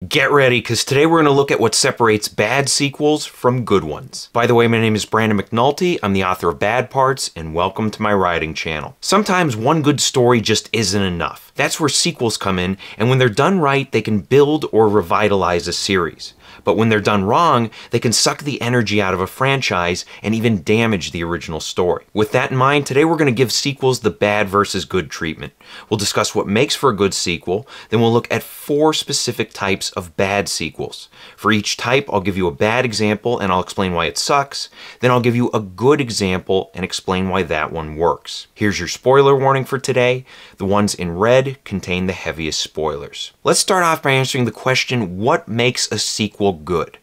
Get ready, because today we're going to look at what separates bad sequels from good ones. By the way, my name is Brandon McNulty, I'm the author of Bad Parts, and welcome to my writing channel. Sometimes one good story just isn't enough. That's where sequels come in, and when they're done right, they can build or revitalize a series. But when they're done wrong, they can suck the energy out of a franchise and even damage the original story. With that in mind, today we're going to give sequels the bad versus good treatment. We'll discuss what makes for a good sequel, then we'll look at 4 specific types of bad sequels. For each type, I'll give you a bad example and I'll explain why it sucks. Then I'll give you a good example and explain why that one works. Here's your spoiler warning for today. The ones in red contain the heaviest spoilers. Let's start off by answering the question, what makes a sequel good?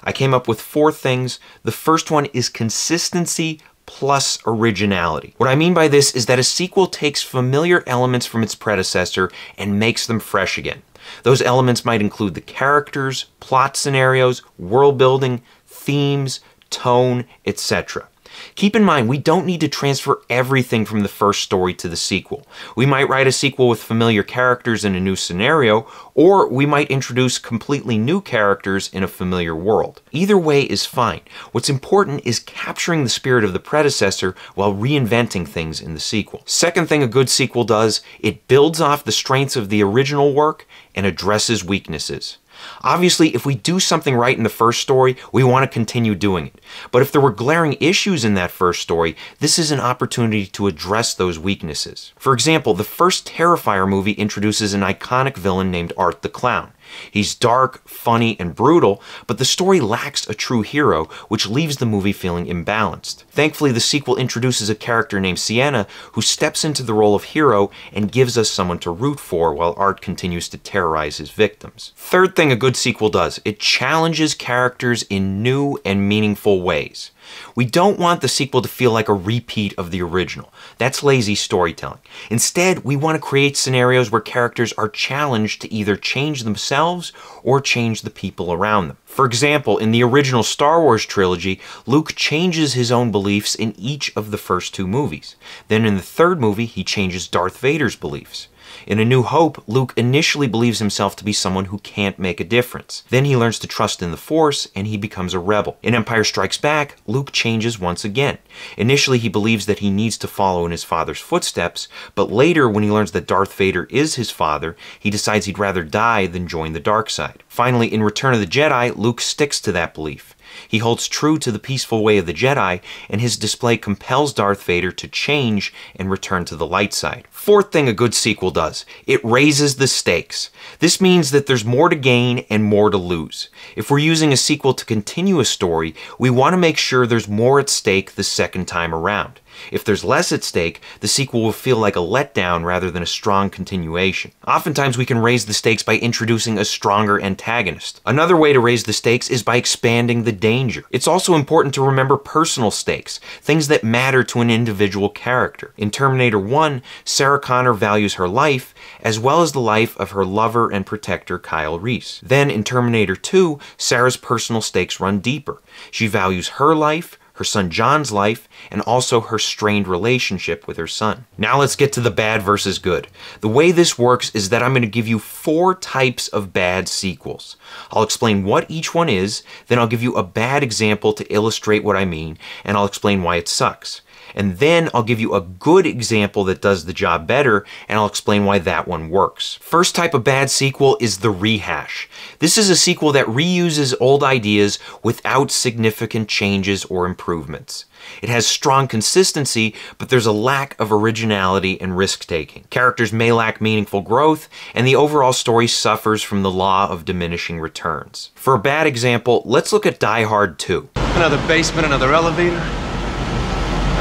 I came up with 4 things. The first one is consistency plus originality. What I mean by this is that a sequel takes familiar elements from its predecessor and makes them fresh again. Those elements might include the characters, plot scenarios, world building, themes, tone, etc. Keep in mind, we don't need to transfer everything from the first story to the sequel. We might write a sequel with familiar characters in a new scenario, or we might introduce completely new characters in a familiar world. Either way is fine. What's important is capturing the spirit of the predecessor while reinventing things in the sequel. Second thing a good sequel does, it builds off the strengths of the original work and addresses weaknesses. Obviously, if we do something right in the first story, we want to continue doing it. But if there were glaring issues in that first story, this is an opportunity to address those weaknesses. For example, the first Terrifier movie introduces an iconic villain named Art the Clown. He's dark, funny, and brutal, but the story lacks a true hero, which leaves the movie feeling imbalanced. Thankfully, the sequel introduces a character named Sienna who steps into the role of hero and gives us someone to root for while Art continues to terrorize his victims. Third thing a good sequel does, it challenges characters in new and meaningful ways. We don't want the sequel to feel like a repeat of the original. That's lazy storytelling. Instead, we want to create scenarios where characters are challenged to either change themselves or change the people around them. For example, in the original Star Wars trilogy, Luke changes his own beliefs in each of the first 2 movies. Then in the 3rd movie, he changes Darth Vader's beliefs. In A New Hope, Luke initially believes himself to be someone who can't make a difference. Then he learns to trust in the Force, and he becomes a rebel. In Empire Strikes Back, Luke changes once again. Initially, he believes that he needs to follow in his father's footsteps, but later, when he learns that Darth Vader is his father, he decides he'd rather die than join the dark side. Finally, in Return of the Jedi, Luke sticks to that belief. He holds true to the peaceful way of the Jedi, and his display compels Darth Vader to change and return to the light side. Fourth thing a good sequel does, it raises the stakes. This means that there's more to gain and more to lose. If we're using a sequel to continue a story, we want to make sure there's more at stake the second time around. If there's less at stake, the sequel will feel like a letdown rather than a strong continuation. Oftentimes we can raise the stakes by introducing a stronger antagonist. Another way to raise the stakes is by expanding the danger. It's also important to remember personal stakes, things that matter to an individual character. In Terminator 1, Sarah Connor values her life, as well as the life of her lover and protector Kyle Reese. Then in Terminator 2, Sarah's personal stakes run deeper. She values her life, her son John's life, and also her strained relationship with her son. Now let's get to the bad versus good. The way this works is that I'm going to give you 4 types of bad sequels. I'll explain what each one is, then I'll give you a bad example to illustrate what I mean, and I'll explain why it sucks. And then I'll give you a good example that does the job better, and I'll explain why that one works. First type of bad sequel is the rehash. This is a sequel that reuses old ideas without significant changes or improvements. It has strong consistency, but there's a lack of originality and risk-taking. Characters may lack meaningful growth, and the overall story suffers from the law of diminishing returns. For a bad example, let's look at Die Hard 2. Another basement, another elevator.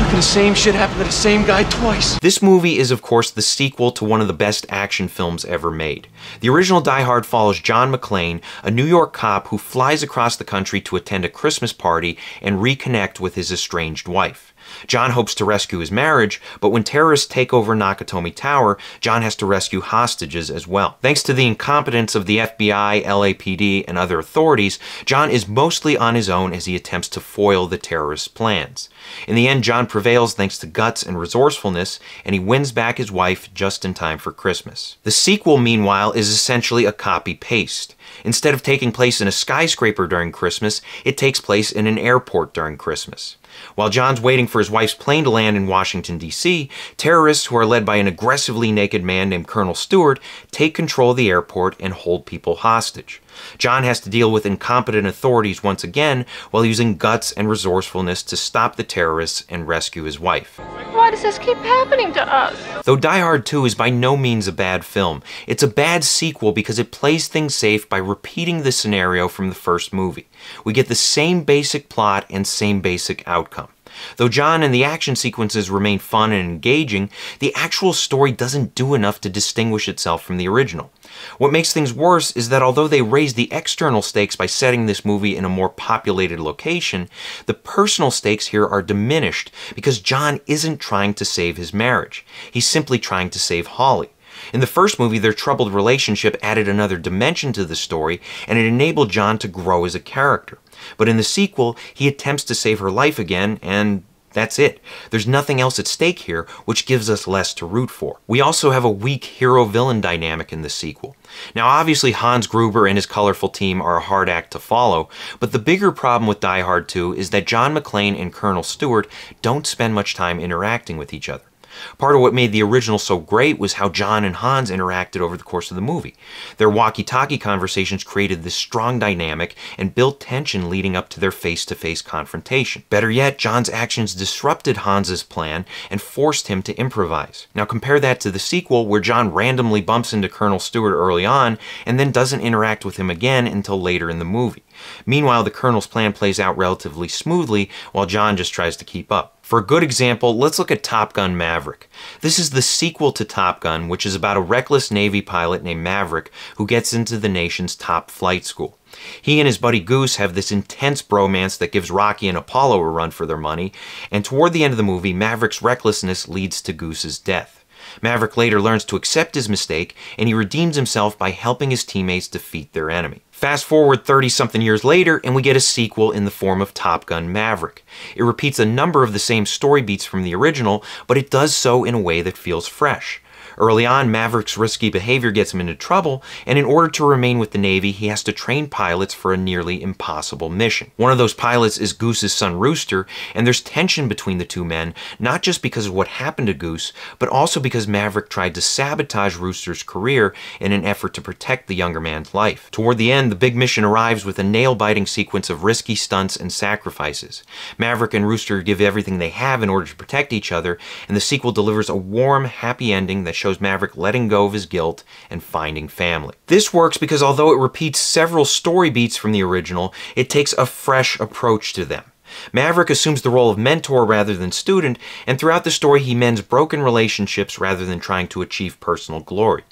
How could the same shit happen to the same guy twice? This movie is, of course, the sequel to one of the best action films ever made. The original Die Hard follows John McClane, a New York cop who flies across the country to attend a Christmas party and reconnect with his estranged wife. John hopes to rescue his marriage, but when terrorists take over Nakatomi Tower, John has to rescue hostages as well. Thanks to the incompetence of the FBI, LAPD, and other authorities, John is mostly on his own as he attempts to foil the terrorists' plans. In the end, John prevails thanks to guts and resourcefulness, and he wins back his wife just in time for Christmas. The sequel, meanwhile, is essentially a copy-paste. Instead of taking place in a skyscraper during Christmas, it takes place in an airport during Christmas. While John's waiting for his wife's plane to land in Washington, D.C., terrorists who are led by an aggressively naked man named Colonel Stewart take control of the airport and hold people hostage. John has to deal with incompetent authorities once again while using guts and resourcefulness to stop the terrorists and rescue his wife. Why does this keep happening to us? Though Die Hard 2 is by no means a bad film, it's a bad sequel because it plays things safe by repeating the scenario from the first movie. We get the same basic plot and same basic outcome. Though John and the action sequences remain fun and engaging, the actual story doesn't do enough to distinguish itself from the original. What makes things worse is that although they raise the external stakes by setting this movie in a more populated location, the personal stakes here are diminished because John isn't trying to save his marriage. He's simply trying to save Holly. In the first movie, their troubled relationship added another dimension to the story, and it enabled John to grow as a character. But in the sequel, he attempts to save her life again, and that's it. There's nothing else at stake here, which gives us less to root for. We also have a weak hero-villain dynamic in the sequel. Now obviously Hans Gruber and his colorful team are a hard act to follow, but the bigger problem with Die Hard 2 is that John McClane and Colonel Stewart don't spend much time interacting with each other. Part of what made the original so great was how John and Hans interacted over the course of the movie. Their walkie-talkie conversations created this strong dynamic and built tension leading up to their face-to-face confrontation. Better yet, John's actions disrupted Hans's plan and forced him to improvise. Now compare that to the sequel where John randomly bumps into Colonel Stewart early on and then doesn't interact with him again until later in the movie. Meanwhile, the Colonel's plan plays out relatively smoothly while John just tries to keep up. For a good example, let's look at Top Gun Maverick. This is the sequel to Top Gun, which is about a reckless Navy pilot named Maverick who gets into the nation's top flight school. He and his buddy Goose have this intense bromance that gives Rocky and Apollo a run for their money, and toward the end of the movie, Maverick's recklessness leads to Goose's death. Maverick later learns to accept his mistake, and he redeems himself by helping his teammates defeat their enemy. Fast forward 30-something years later, and we get a sequel in the form of Top Gun Maverick. It repeats a number of the same story beats from the original, but it does so in a way that feels fresh. Early on, Maverick's risky behavior gets him into trouble, and in order to remain with the Navy, he has to train pilots for a nearly impossible mission. One of those pilots is Goose's son Rooster, and there's tension between the two men, not just because of what happened to Goose, but also because Maverick tried to sabotage Rooster's career in an effort to protect the younger man's life. Toward the end, the big mission arrives with a nail-biting sequence of risky stunts and sacrifices. Maverick and Rooster give everything they have in order to protect each other, and the sequel delivers a warm, happy ending that shows Maverick letting go of his guilt and finding family. This works because although it repeats several story beats from the original, it takes a fresh approach to them. Maverick assumes the role of mentor rather than student, and throughout the story he mends broken relationships rather than trying to achieve personal glory.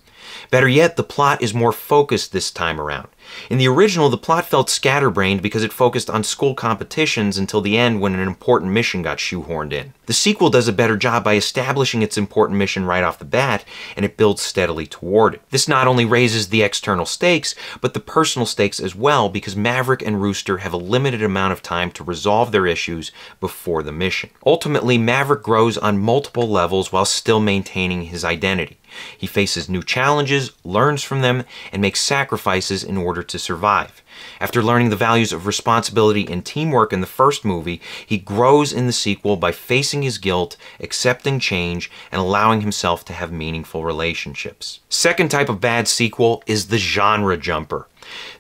Better yet, the plot is more focused this time around. In the original, the plot felt scatterbrained because it focused on school competitions until the end when an important mission got shoehorned in. The sequel does a better job by establishing its important mission right off the bat, and it builds steadily toward it. This not only raises the external stakes, but the personal stakes as well, because Maverick and Rooster have a limited amount of time to resolve their issues before the mission. Ultimately, Maverick grows on multiple levels while still maintaining his identity. He faces new challenges, learns from them, and makes sacrifices in order to survive. After learning the values of responsibility and teamwork in the first movie, he grows in the sequel by facing his guilt, accepting change, and allowing himself to have meaningful relationships. Second type of bad sequel is the genre jumper.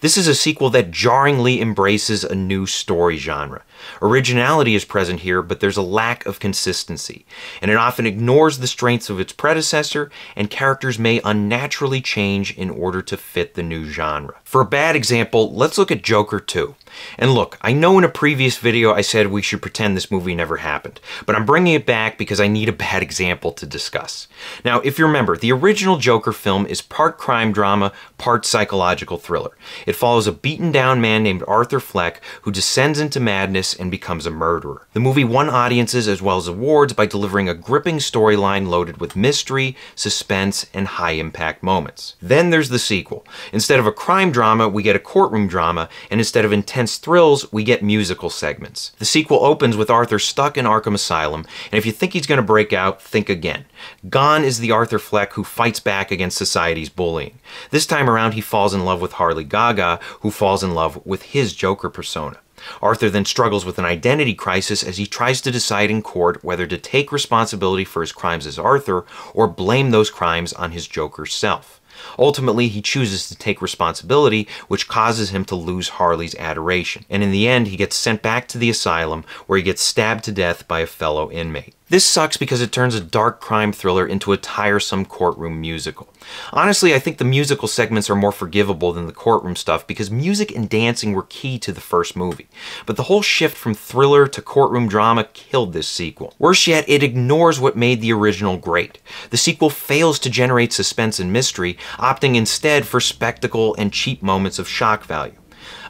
This is a sequel that jarringly embraces a new story genre. Originality is present here, but there's a lack of consistency, and it often ignores the strengths of its predecessor, and characters may unnaturally change in order to fit the new genre. For a bad example, let's look at Joker 2. And look, I know in a previous video I said we should pretend this movie never happened, but I'm bringing it back because I need a bad example to discuss. Now, if you remember, the original Joker film is part crime drama, part psychological thriller. It follows a beaten-down man named Arthur Fleck who descends into madness and becomes a murderer. The movie won audiences as well as awards by delivering a gripping storyline loaded with mystery, suspense, and high-impact moments. Then there's the sequel. Instead of a crime drama, we get a courtroom drama, and instead of intense intense thrills, we get musical segments. The sequel opens with Arthur stuck in Arkham Asylum, and if you think he's going to break out, think again. Gone is the Arthur Fleck who fights back against society's bullying. This time around, he falls in love with Harley Gaga, who falls in love with his Joker persona. Arthur then struggles with an identity crisis as he tries to decide in court whether to take responsibility for his crimes as Arthur or blame those crimes on his Joker self. Ultimately, he chooses to take responsibility, which causes him to lose Harley's adoration. And in the end, he gets sent back to the asylum, where he gets stabbed to death by a fellow inmate. This sucks because it turns a dark crime thriller into a tiresome courtroom musical. Honestly, I think the musical segments are more forgivable than the courtroom stuff because music and dancing were key to the first movie. But the whole shift from thriller to courtroom drama killed this sequel. Worse yet, it ignores what made the original great. The sequel fails to generate suspense and mystery, opting instead for spectacle and cheap moments of shock value.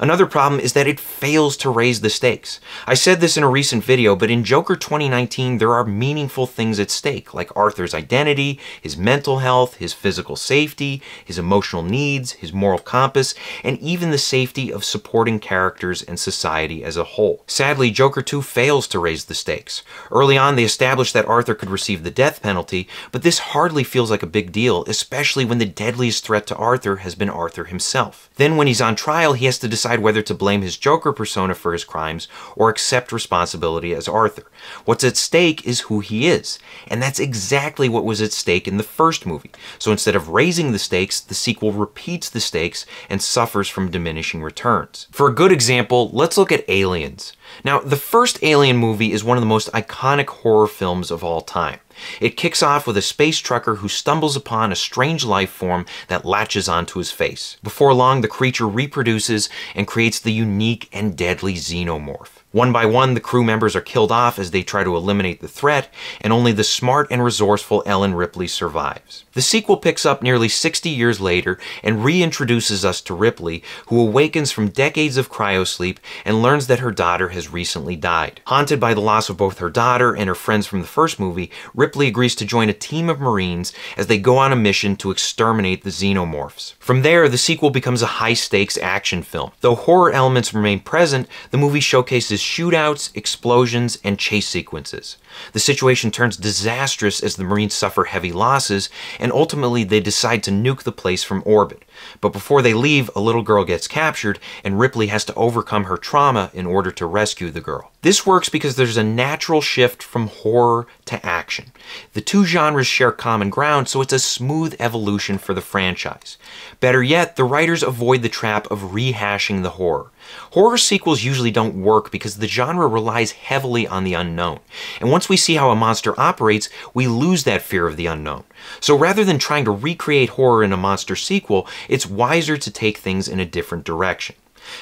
Another problem is that it fails to raise the stakes. I said this in a recent video, but in Joker 2019, there are meaningful things at stake, like Arthur's identity, his mental health, his physical safety, his emotional needs, his moral compass, and even the safety of supporting characters and society as a whole. Sadly, Joker 2 fails to raise the stakes. Early on, they established that Arthur could receive the death penalty, but this hardly feels like a big deal, especially when the deadliest threat to Arthur has been Arthur himself. Then when he's on trial, he has to decide whether to blame his Joker persona for his crimes or accept responsibility as Arthur. What's at stake is who he is, and that's exactly what was at stake in the first movie. So instead of raising the stakes, the sequel repeats the stakes and suffers from diminishing returns. For a good example, let's look at Aliens. Now, the first Alien movie is one of the most iconic horror films of all time. It kicks off with a space trucker who stumbles upon a strange life form that latches onto his face. Before long, the creature reproduces and creates the unique and deadly xenomorph. One by one, the crew members are killed off as they try to eliminate the threat, and only the smart and resourceful Ellen Ripley survives. The sequel picks up nearly 60 years later and reintroduces us to Ripley, who awakens from decades of cryosleep and learns that her daughter has recently died. Haunted by the loss of both her daughter and her friends from the first movie, Ripley agrees to join a team of Marines as they go on a mission to exterminate the xenomorphs. From there, the sequel becomes a high-stakes action film. Though horror elements remain present, the movie showcases shootouts, explosions, and chase sequences. The situation turns disastrous as the Marines suffer heavy losses, and ultimately they decide to nuke the place from orbit. But before they leave, a little girl gets captured, and Ripley has to overcome her trauma in order to rescue the girl. This works because there's a natural shift from horror to action. The two genres share common ground, so it's a smooth evolution for the franchise. Better yet, the writers avoid the trap of rehashing the horror. Horror sequels usually don't work because the genre relies heavily on the unknown. And once we see how a monster operates, we lose that fear of the unknown. So rather than trying to recreate horror in a monster sequel, it's wiser to take things in a different direction.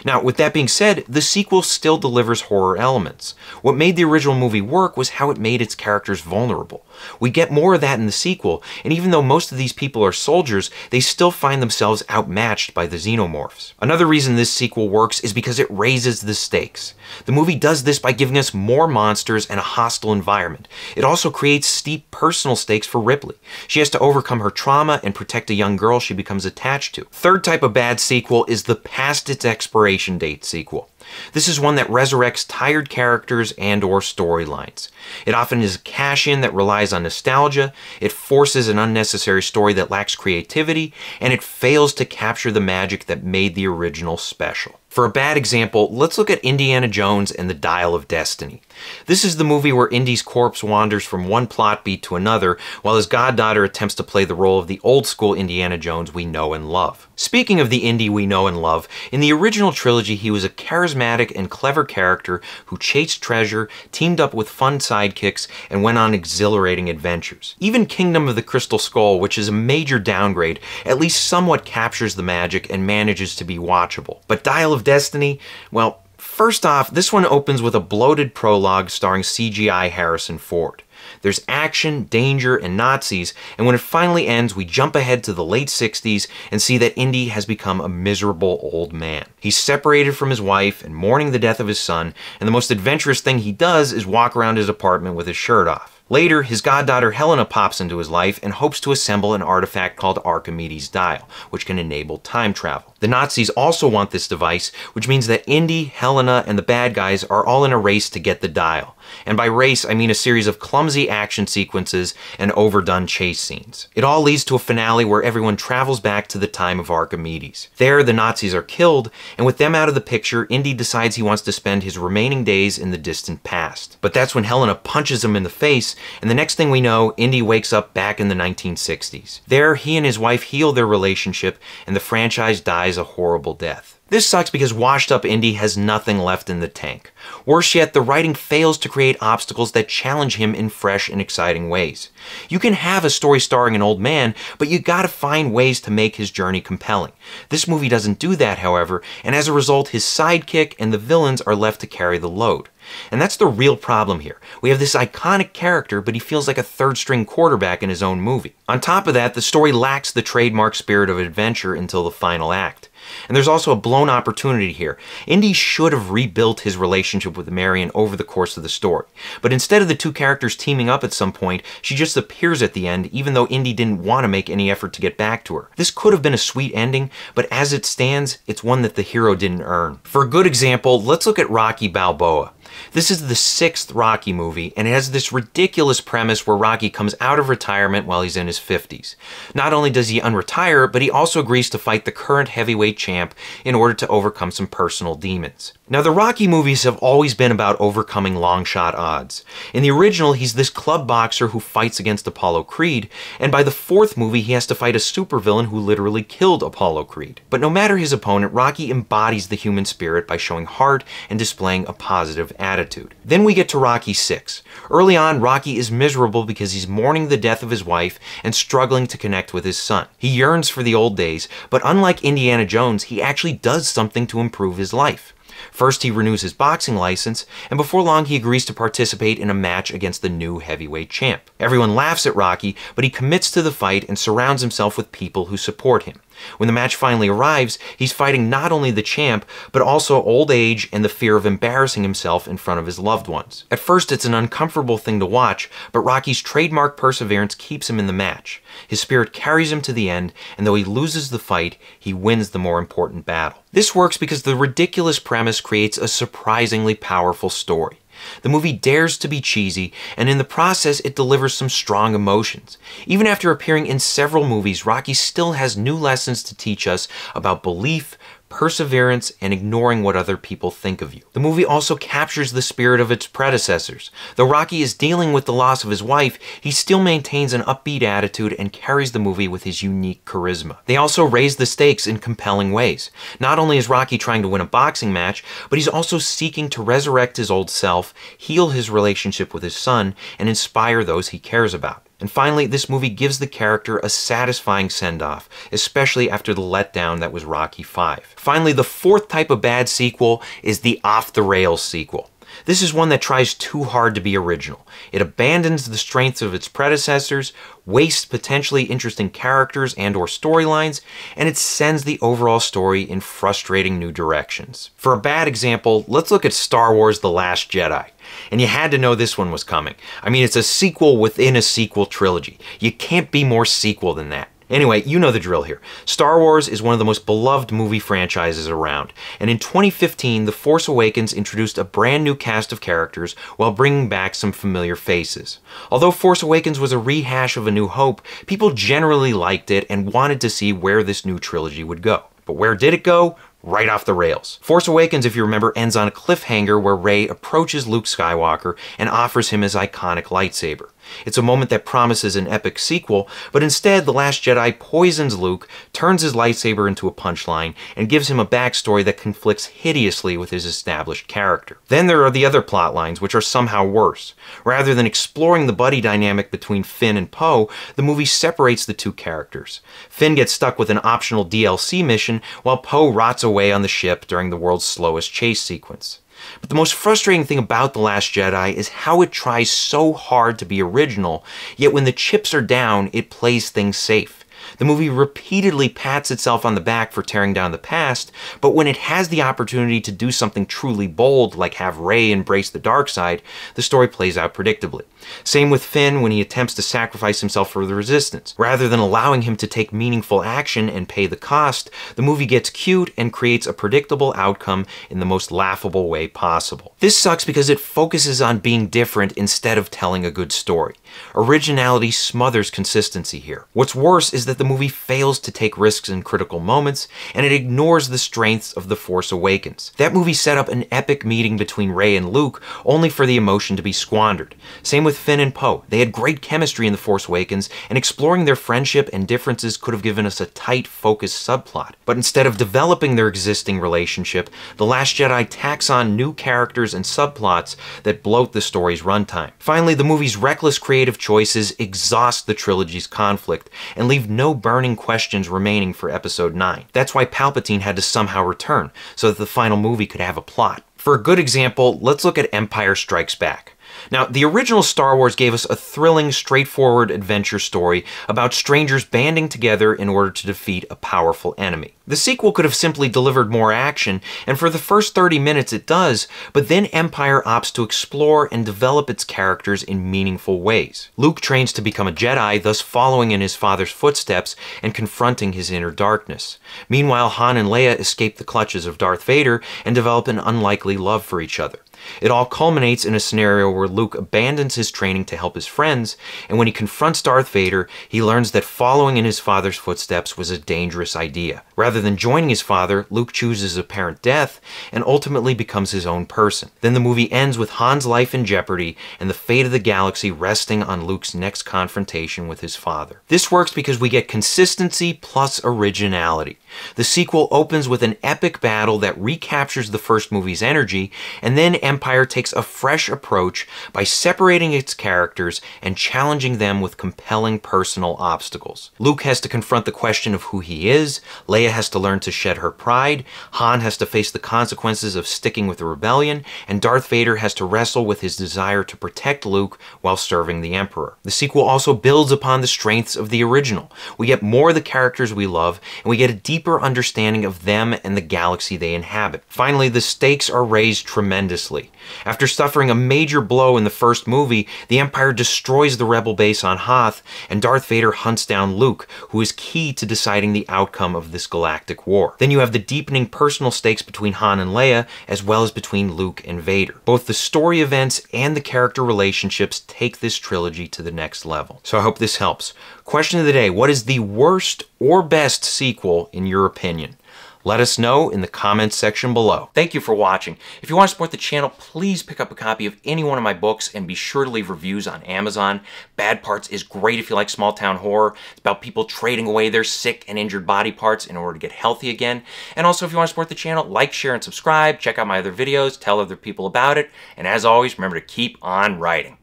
Now, with that being said, the sequel still delivers horror elements. What made the original movie work was how it made its characters vulnerable. We get more of that in the sequel, and even though most of these people are soldiers, they still find themselves outmatched by the xenomorphs. Another reason this sequel works is because it raises the stakes. The movie does this by giving us more monsters and a hostile environment. It also creates steep personal stakes for Ripley. She has to overcome her trauma and protect a young girl she becomes attached to. Third type of bad sequel is the past its expiration date sequel. This is one that resurrects tired characters and/or storylines. It often is a cash-in that relies on nostalgia, it forces an unnecessary story that lacks creativity, and it fails to capture the magic that made the original special. For a bad example, let's look at Indiana Jones and the Dial of Destiny. This is the movie where Indy's corpse wanders from one plot beat to another, while his goddaughter attempts to play the role of the old-school Indiana Jones we know and love. Speaking of the Indy we know and love, in the original trilogy he was a charismatic and clever character who chased treasure, teamed up with fun sidekicks, and went on exhilarating adventures. Even Kingdom of the Crystal Skull, which is a major downgrade, at least somewhat captures the magic and manages to be watchable. But Dial of Destiny, well, first off, this one opens with a bloated prologue starring CGI Harrison Ford. There's action, danger, and Nazis, and when it finally ends, we jump ahead to the late 60s and see that Indy has become a miserable old man. He's separated from his wife and mourning the death of his son, and the most adventurous thing he does is walk around his apartment with his shirt off. Later, his goddaughter Helena pops into his life and hopes to assemble an artifact called Archimedes' Dial, which can enable time travel. The Nazis also want this device, which means that Indy, Helena, and the bad guys are all in a race to get the dial. And by race, I mean a series of clumsy action sequences and overdone chase scenes. It all leads to a finale where everyone travels back to the time of Archimedes. There, the Nazis are killed, and with them out of the picture, Indy decides he wants to spend his remaining days in the distant past. But that's when Helena punches him in the face, and the next thing we know, Indy wakes up back in the 1960s. There, he and his wife heal their relationship, and the franchise dies a horrible death. This sucks because washed up Indy has nothing left in the tank. Worse yet, the writing fails to create obstacles that challenge him in fresh and exciting ways. You can have a story starring an old man, but you gotta find ways to make his journey compelling. This movie doesn't do that, however, and as a result, his sidekick and the villains are left to carry the load. And that's the real problem here. We have this iconic character, but he feels like a third-string quarterback in his own movie. On top of that, the story lacks the trademark spirit of adventure until the final act. And there's also a blown opportunity here. Indy should have rebuilt his relationship with Marion over the course of the story. But instead of the two characters teaming up at some point, she just appears at the end, even though Indy didn't want to make any effort to get back to her. This could have been a sweet ending, but as it stands, it's one that the hero didn't earn. For a good example, let's look at Rocky Balboa. This is the 6th Rocky movie, and it has this ridiculous premise where Rocky comes out of retirement while he's in his 50s. Not only does he unretire, but he also agrees to fight the current heavyweight champ in order to overcome some personal demons. Now, the Rocky movies have always been about overcoming long-shot odds. In the original, he's this club boxer who fights against Apollo Creed, and by the 4th movie, he has to fight a supervillain who literally killed Apollo Creed. But no matter his opponent, Rocky embodies the human spirit by showing heart and displaying a positive attitude. Then we get to Rocky 6. Early on, Rocky is miserable because he's mourning the death of his wife and struggling to connect with his son. He yearns for the old days, but unlike Indiana Jones, he actually does something to improve his life. First, he renews his boxing license, and before long he agrees to participate in a match against the new heavyweight champ. Everyone laughs at Rocky, but he commits to the fight and surrounds himself with people who support him. When the match finally arrives, he's fighting not only the champ, but also old age and the fear of embarrassing himself in front of his loved ones. At first, it's an uncomfortable thing to watch, but Rocky's trademark perseverance keeps him in the match. His spirit carries him to the end, and though he loses the fight, he wins the more important battle. This works because the ridiculous premise creates a surprisingly powerful story. The movie dares to be cheesy, and in the process it delivers some strong emotions. Even after appearing in several movies, Rocky still has new lessons to teach us about belief, perseverance, and ignoring what other people think of you. The movie also captures the spirit of its predecessors. Though Rocky is dealing with the loss of his wife, he still maintains an upbeat attitude and carries the movie with his unique charisma. They also raise the stakes in compelling ways. Not only is Rocky trying to win a boxing match, but he's also seeking to resurrect his old self, heal his relationship with his son, and inspire those he cares about. And finally, this movie gives the character a satisfying send-off, especially after the letdown that was Rocky V. Finally, the 4th type of bad sequel is the off-the-rails sequel. This is one that tries too hard to be original. It abandons the strengths of its predecessors, wastes potentially interesting characters and/or storylines, and it sends the overall story in frustrating new directions. For a bad example, let's look at Star Wars: The Last Jedi. And you had to know this one was coming. I mean, it's a sequel within a sequel trilogy. You can't be more sequel than that. Anyway, you know the drill here. Star Wars is one of the most beloved movie franchises around, and in 2015, The Force Awakens introduced a brand new cast of characters while bringing back some familiar faces. Although Force Awakens was a rehash of A New Hope, people generally liked it and wanted to see where this new trilogy would go. But where did it go? Right off the rails. Force Awakens, if you remember, ends on a cliffhanger where Rey approaches Luke Skywalker and offers him his iconic lightsaber. It's a moment that promises an epic sequel, but instead The Last Jedi poisons Luke, turns his lightsaber into a punchline, and gives him a backstory that conflicts hideously with his established character. Then there are the other plot lines, which are somehow worse. Rather than exploring the buddy dynamic between Finn and Poe, the movie separates the two characters. Finn gets stuck with an optional DLC mission, while Poe rots away on the ship during the world's slowest chase sequence. But the most frustrating thing about The Last Jedi is how it tries so hard to be original, yet when the chips are down, it plays things safe. The movie repeatedly pats itself on the back for tearing down the past, but when it has the opportunity to do something truly bold, like have Rey embrace the dark side, the story plays out predictably. Same with Finn when he attempts to sacrifice himself for the Resistance. Rather than allowing him to take meaningful action and pay the cost, the movie gets cute and creates a predictable outcome in the most laughable way possible. This sucks because it focuses on being different instead of telling a good story. Originality smothers consistency here. What's worse is that the movie fails to take risks in critical moments, and it ignores the strengths of The Force Awakens. That movie set up an epic meeting between Rey and Luke, only for the emotion to be squandered. Same with Finn and Poe. They had great chemistry in The Force Awakens, and exploring their friendship and differences could have given us a tight, focused subplot. But instead of developing their existing relationship, The Last Jedi tacks on new characters and subplots that bloat the story's runtime. Finally, the movie's reckless creative choices exhaust the trilogy's conflict and leave no burning questions remaining for Episode 9. That's why Palpatine had to somehow return, so that the final movie could have a plot. For a good example, let's look at Empire Strikes Back. Now, the original Star Wars gave us a thrilling, straightforward adventure story about strangers banding together in order to defeat a powerful enemy. The sequel could have simply delivered more action, and for the first 30 minutes it does, but then Empire opts to explore and develop its characters in meaningful ways. Luke trains to become a Jedi, thus following in his father's footsteps and confronting his inner darkness. Meanwhile, Han and Leia escape the clutches of Darth Vader and develop an unlikely love for each other. It all culminates in a scenario where Luke abandons his training to help his friends, and when he confronts Darth Vader, he learns that following in his father's footsteps was a dangerous idea. Rather than joining his father, Luke chooses apparent death and ultimately becomes his own person. Then the movie ends with Han's life in jeopardy and the fate of the galaxy resting on Luke's next confrontation with his father. This works because we get consistency plus originality. The sequel opens with an epic battle that recaptures the first movie's energy, and then Empire takes a fresh approach by separating its characters and challenging them with compelling personal obstacles. Luke has to confront the question of who he is, Leia has to learn to shed her pride, Han has to face the consequences of sticking with the rebellion, and Darth Vader has to wrestle with his desire to protect Luke while serving the Emperor. The sequel also builds upon the strengths of the original. We get more of the characters we love, and we get a deeper understanding of them and the galaxy they inhabit. Finally, the stakes are raised tremendously. After suffering a major blow in the first movie, the Empire destroys the rebel base on Hoth, and Darth Vader hunts down Luke, who is key to deciding the outcome of this galactic war. Then you have the deepening personal stakes between Han and Leia, as well as between Luke and Vader. Both the story events and the character relationships take this trilogy to the next level. So I hope this helps. Question of the day: what is the worst or best sequel in your opinion? Let us know in the comments section below. Thank you for watching. If you want to support the channel, please pick up a copy of any one of my books and be sure to leave reviews on Amazon. Bad Parts is great if you like small town horror. It's about people trading away their sick and injured body parts in order to get healthy again. And also, if you want to support the channel, like, share, and subscribe. Check out my other videos, tell other people about it. And as always, remember to keep on writing.